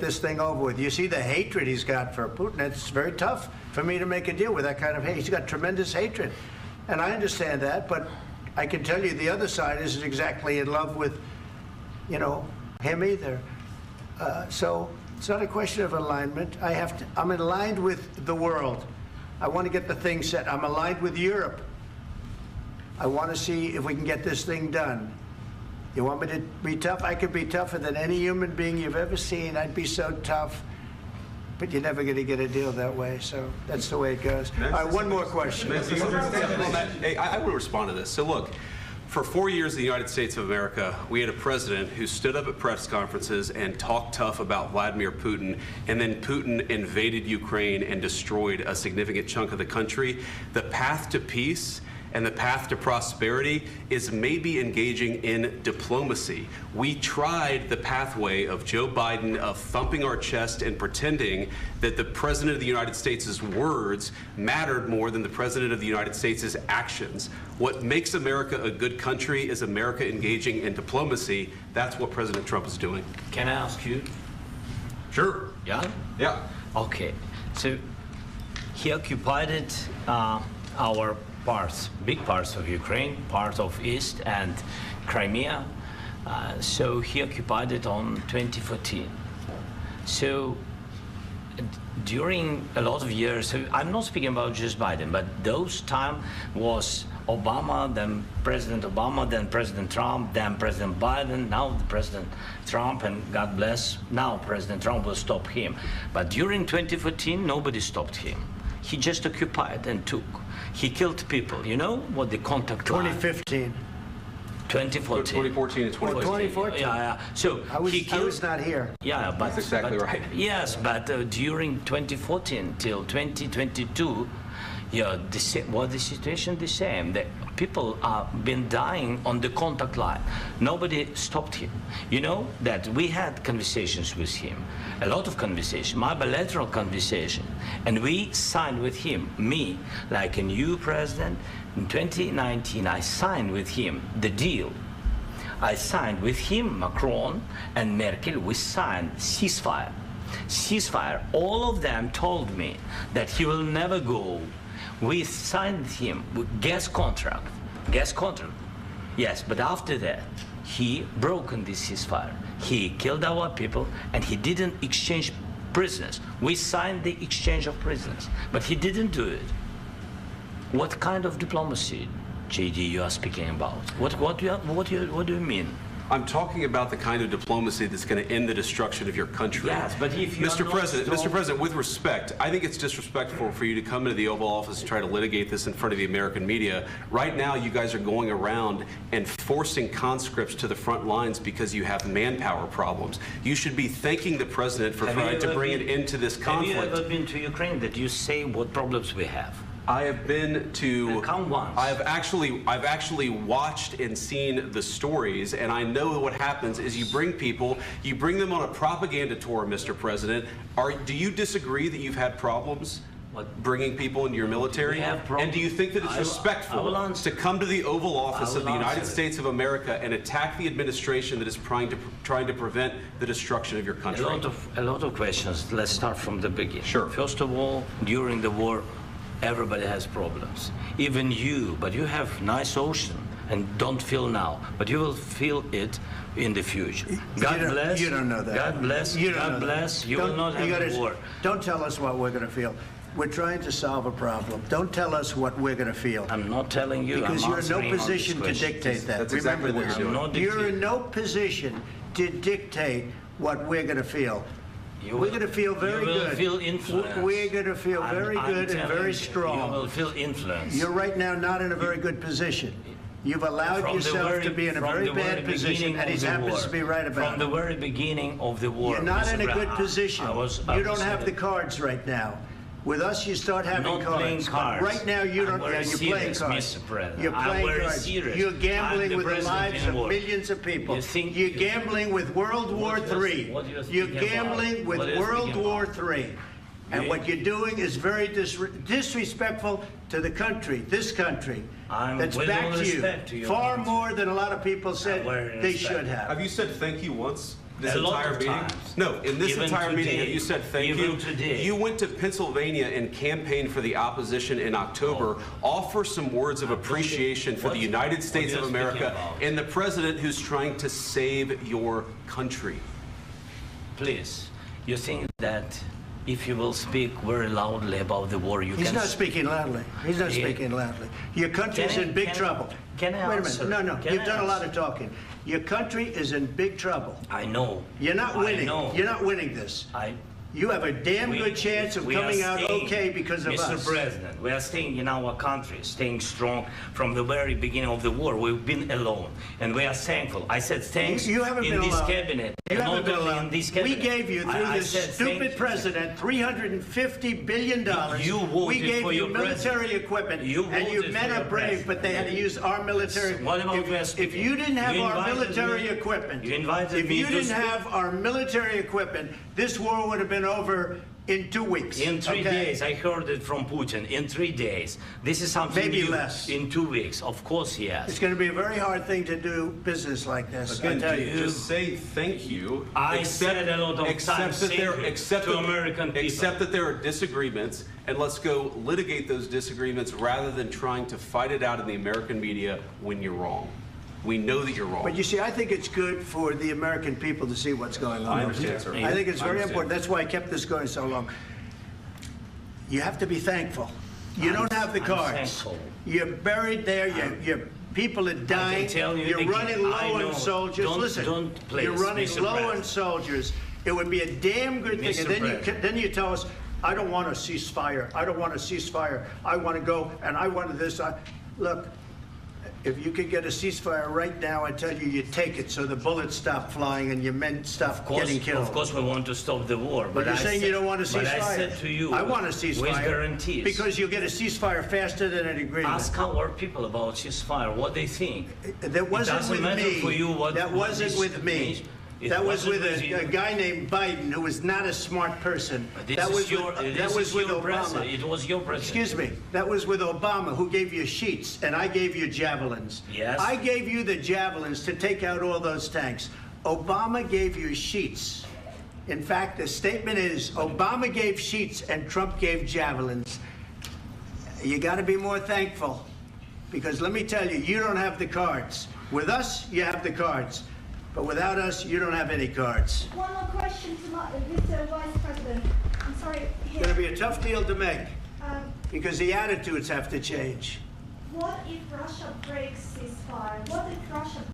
this thing over with. You see the hatred he's got for Putin. It's very tough for me to make a deal with that kind of hate. He's got tremendous hatred. And I understand that, but I can tell you the other side isn't exactly in love with, you know, him either. So it's not a question of alignment. I'm aligned with the world. I want to get the thing set. I'm aligned with Europe. I want to see if we can get this thing done. You want me to be tough? I could be tougher than any human being you've ever seen. I'd be so tough. But you're never going to get a deal that way, so that's the way it goes. All right, one more question. Hey, I want to respond to this. So look, for 4 years in the United States of America, we had a president who stood up at press conferences and talked tough about Vladimir Putin, and then Putin invaded Ukraine and destroyed a significant chunk of the country. The path to peace and the path to prosperity is maybe engaging in diplomacy. We tried the pathway of Joe Biden of thumping our chest and pretending that the President of the United States' words mattered more than the President of the United States' actions. What makes America a good country is America engaging in diplomacy. That's what President Trump is doing. Can I ask you? Sure. Yeah? Yeah. Okay. So he occupied our big parts of Ukraine, part of East and Crimea. So he occupied it on 2014. So during a lot of years, so I'm not speaking about just Biden, but those time was Obama, then President Obama, then President Trump, then President Biden, now the President Trump, and God bless, now President Trump will stop him. But during 2014, nobody stopped him. He just occupied and took. He killed people. You know what the contact line? 2015. 2014. 2014 and 2014. 2014. Yeah. So I was not here. Yeah, but that's exactly right. Yes, but during 2014 till 2022, yeah, the situation the same. The people have been dying on the contact line. Nobody stopped him. You know that we had conversations with him, a lot of conversation, my bilateral conversation, and we signed with him, me, like a new president. In 2019, I signed with him the deal. I signed with him, Macron and Merkel, we signed ceasefire. Ceasefire. All of them told me that he will never go. We signed him with gas contract. Yes, but after that, he broken this ceasefire. He killed our people, and he didn't exchange prisoners. We signed the exchange of prisoners, but he didn't do it. What kind of diplomacy, JD, you are speaking about? What do you mean? I'm talking about the kind of diplomacy that's going to end the destruction of your country. Yes, but if you Mr. President, with respect, I think it's disrespectful for you to come into the Oval Office and try to litigate this in front of the American media. Right now, you guys are going around and forcing conscripts to the front lines because you have manpower problems. You should be thanking the President for trying to bring an end to this conflict. Have you ever been to Ukraine that you say what problems we have? I have been to. Come once. I've actually watched and seen the stories, and I know what happens is you bring them on a propaganda tour, Mr. President. Do you disagree that you've had problems bringing people into your military? And do you think that it's respectful to come to the Oval Office of the United States of America and attack the administration that is trying to prevent the destruction of your country? A lot of questions. Let's start from the beginning. Sure. First of all, during the war, everybody has problems, even you, but you have nice ocean and don't feel now, but you will feel it in the future. God bless. You don't know that. God bless. God bless. You will not have a war. Don't tell us what we're going to feel. We're trying to solve a problem. Don't tell us what we're going to feel. I'm not telling you. Because you're in no position to dictate that. That's exactly what you're doing. You're in no position to dictate what we're going to feel. We're going to feel very good. You will feel influence. We're going to feel very good and very strong. You will feel influence. You're right now not in a very good position. You've allowed yourself to be in a very bad position, and he happens to be right about it. From the very beginning of the war. You're not in a good position. You don't have the cards right now. With us, you start having cards. Right now, you don't. You're playing cards. You're playing cards. You're gambling with the lives of millions of people. You're gambling with World War III. You're gambling with World War III. And what you're doing is very disrespectful to the country, this country, that's back to you. Far more than a lot of people said they should have. Have you said thank you once? This A lot entire of meeting? times. No, in this Even entire meeting, today. you said thank Even you. today. You went to Pennsylvania and campaigned for the opposition in October. Offer some words of appreciation for the United States of America and the president who's trying to save your country. Please, you think that if you will speak very loudly about the war, you He's can... not speaking loudly. He's not Yeah. speaking loudly. Your country is in big trouble. Can I Wait a answer? minute. No, Can you've I done a lot answer? of talking. Your country is in big trouble. I know. You're not I winning. know. You're not winning this. You have a damn good chance of we are coming out staying, okay because of Mr. us. President, we are staying in our country, staying strong from the very beginning of the war. We've been alone, and we are thankful. I said thanks You haven't in been this alone. cabinet, You and haven't not been only alone. in this We cabinet. gave you, through I this said thank stupid you. president, $350 billion. You voted we gave for you your military president. equipment, You and you voted men for are your brave, president. but they had to use our military. What about If you didn't have You our invited military me- equipment, you invited if me you to didn't speak- have our military equipment, this war would have been over in 2 weeks. In 3 okay? days, I heard it from Putin. In 3 days, this is something Maybe new. less. In 2 weeks, of course, It's yes. going to be a very hard thing to do business like this. I Again, tell you. just say thank you. I said a lot of accept times that thank there, you accept to that- American people. Accept that there are disagreements, and let's go litigate those disagreements rather than trying to fight it out in the American media when you're wrong. We know that you're wrong. But you see, I think it's good for the American people to see what's going on. I understand, sir. I think it's I very understand. important. That's why I kept this going so long. You have to be thankful. You don't have the I'm cards. thankful. You're buried there. Your people are dying. tell you You're again, running low I know. on soldiers. Don't- Listen, don't, please, you're running Mr. low on President. soldiers. It would be a damn good thing. Mr. And then President. then you tell us, I don't want a ceasefire. I don't want a ceasefire. I want to go and I want this. Look, if you could get a ceasefire right now, I tell you, you take it so the bullets stop flying and your men stop getting killed. Of course, we want to stop the war. But you're I saying said- you don't want a ceasefire. But I said to you, I want a ceasefire. with guarantees. Because you'll get a ceasefire faster than an agreement. Ask our people about ceasefire, what they think. That wasn't doesn't with matter me. for you what- That what wasn't this with me. means. It That was wasn't with with you. a guy named Biden who was not a smart person. That was with president. Obama. It was your president. Excuse me. That was with Obama, who gave you sheets, and I gave you javelins. Yes. I gave you the javelins to take out all those tanks. Obama gave you sheets. In fact, the statement is Obama gave sheets and Trump gave javelins. You got to be more thankful, because let me tell you, you don't have the cards. With us, you have the cards. But without us, you don't have any cards. One more question to Mr. Vice President. I'm sorry. It's going to be a tough deal to make, Um, because the attitudes have to change. what if Russia breaks ceasefire? What if Russia